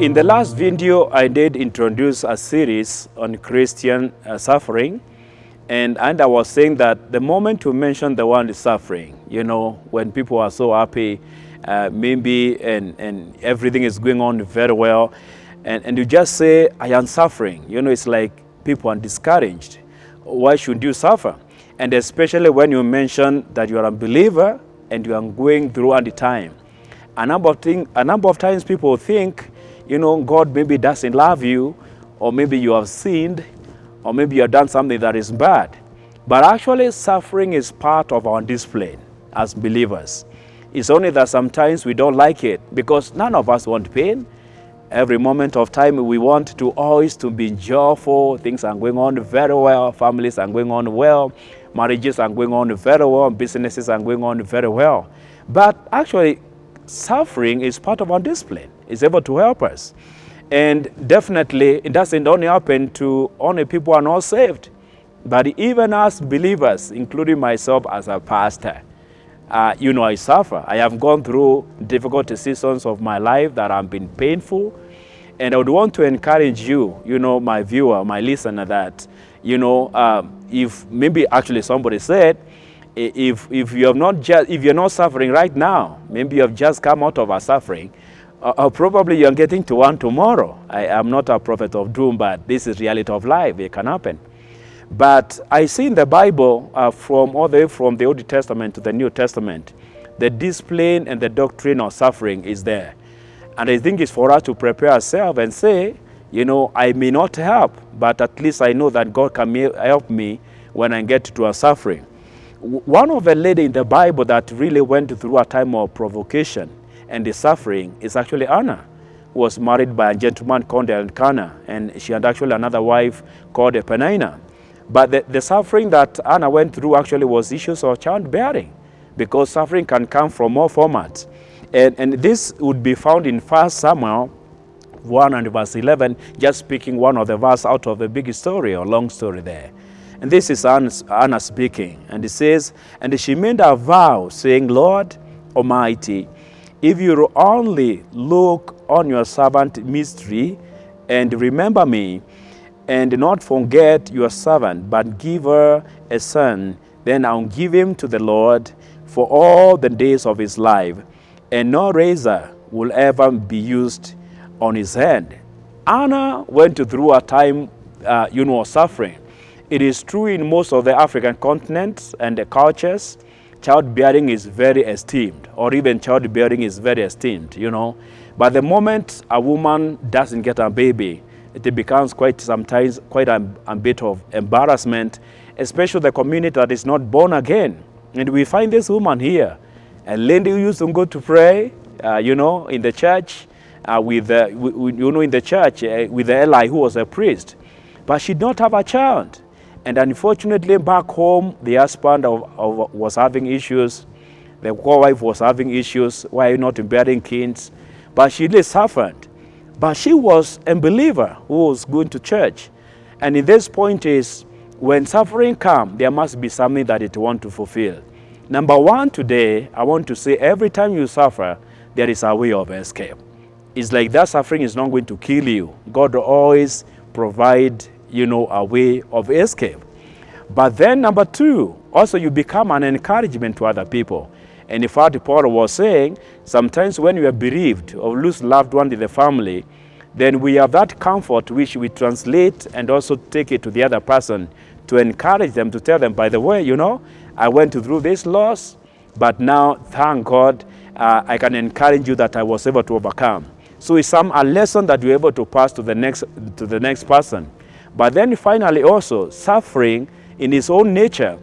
In the last video, I did introduce a series on Christian suffering. And I was saying that the moment you mention the word suffering, when people are so happy, maybe, and everything is going on very well, and you just say, I am suffering, it's like people are discouraged. Why should you suffer? And especially when you mention that you are a believer and you are going through at the time. A number of times people think, God maybe doesn't love you, or maybe you have sinned, or maybe you have done something that is bad. But actually, suffering is part of our discipline as believers. It's only that sometimes we don't like it, because none of us want pain. Every moment of time we want to always to be joyful. Things are going on very well. Families are going on well. Marriages are going on very well. Businesses are going on very well. But actually, suffering is part of our discipline. It's able to help us. And definitely, it doesn't only happen to only people who are not saved, but even as believers, including myself as a pastor, I suffer. I have gone through difficult seasons of my life that have been painful. And I would want to encourage you, my viewer, my listener, that, if maybe actually somebody said, if you're not suffering right now, maybe you have just come out of a suffering, probably you're getting to one tomorrow. I am not a prophet of doom, but this is reality of life. It can happen. But I see in the Bible, from all the way from the Old Testament to the New Testament, the discipline and the doctrine of suffering is there. And I think it's for us to prepare ourselves and say, I may not help, but at least I know that God can help me when I get to a suffering. One of the ladies in the Bible that really went through a time of provocation and the suffering is actually Anna, who was married by a gentleman called Elkanah, and she had actually another wife called Peninnah. But the suffering that Anna went through actually was issues of childbearing, because suffering can come from all formats. And this would be found in 1 Samuel 1 and verse 11, just picking one of the verse out of the big story or long story there. And this is Anna speaking, and it says, and she made a vow, saying, Lord Almighty, if you only look on your servant mystery and remember me, and not forget your servant, but give her a son, then I'll give him to the Lord for all the days of his life, and no razor will ever be used on his head. Anna went through a time, of suffering. It is true in most of the African continents and the cultures, childbearing is very esteemed, or even childbearing is very esteemed, But the moment a woman doesn't get a baby, it becomes sometimes quite a bit of embarrassment, especially the community that is not born again. And we find this woman here, a lady who used to go to pray, in the church, with the Eli, who was a priest. But she did not have a child. And unfortunately, back home, the husband was having issues. The wife was having issues. Why are you not bearing kids? But she really suffered. But she was a believer who was going to church. And in this point is, when suffering comes, there must be something that it wants to fulfill. Number one today, I want to say every time you suffer, there is a way of escape. It's like that suffering is not going to kill you. God will always provide, a way of escape. But then number two, also you become an encouragement to other people. And in fact, Paul was saying, sometimes when you are bereaved or lose loved one in the family, then we have that comfort which we translate and also take it to the other person to encourage them, to tell them, by the way, I went through this loss, but now, thank God, I can encourage you that I was able to overcome. So it's a lesson that you're able to pass to the next person. But then finally also, suffering in its own nature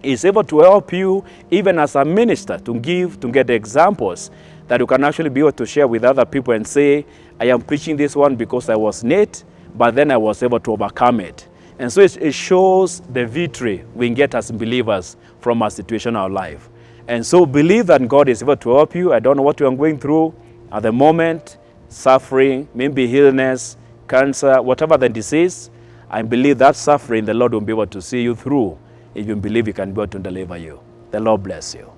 is able to help you, even as a minister, to get examples that you can actually be able to share with other people and say, I am preaching this one because I was late, but then I was able to overcome it. And so it shows the victory we get as believers from a situation in our life. And so believe that God is able to help you. I don't know what you are going through at the moment, suffering, maybe illness, cancer, whatever the disease. I believe that suffering, the Lord will be able to see you through if you believe He can be able to deliver you. The Lord bless you.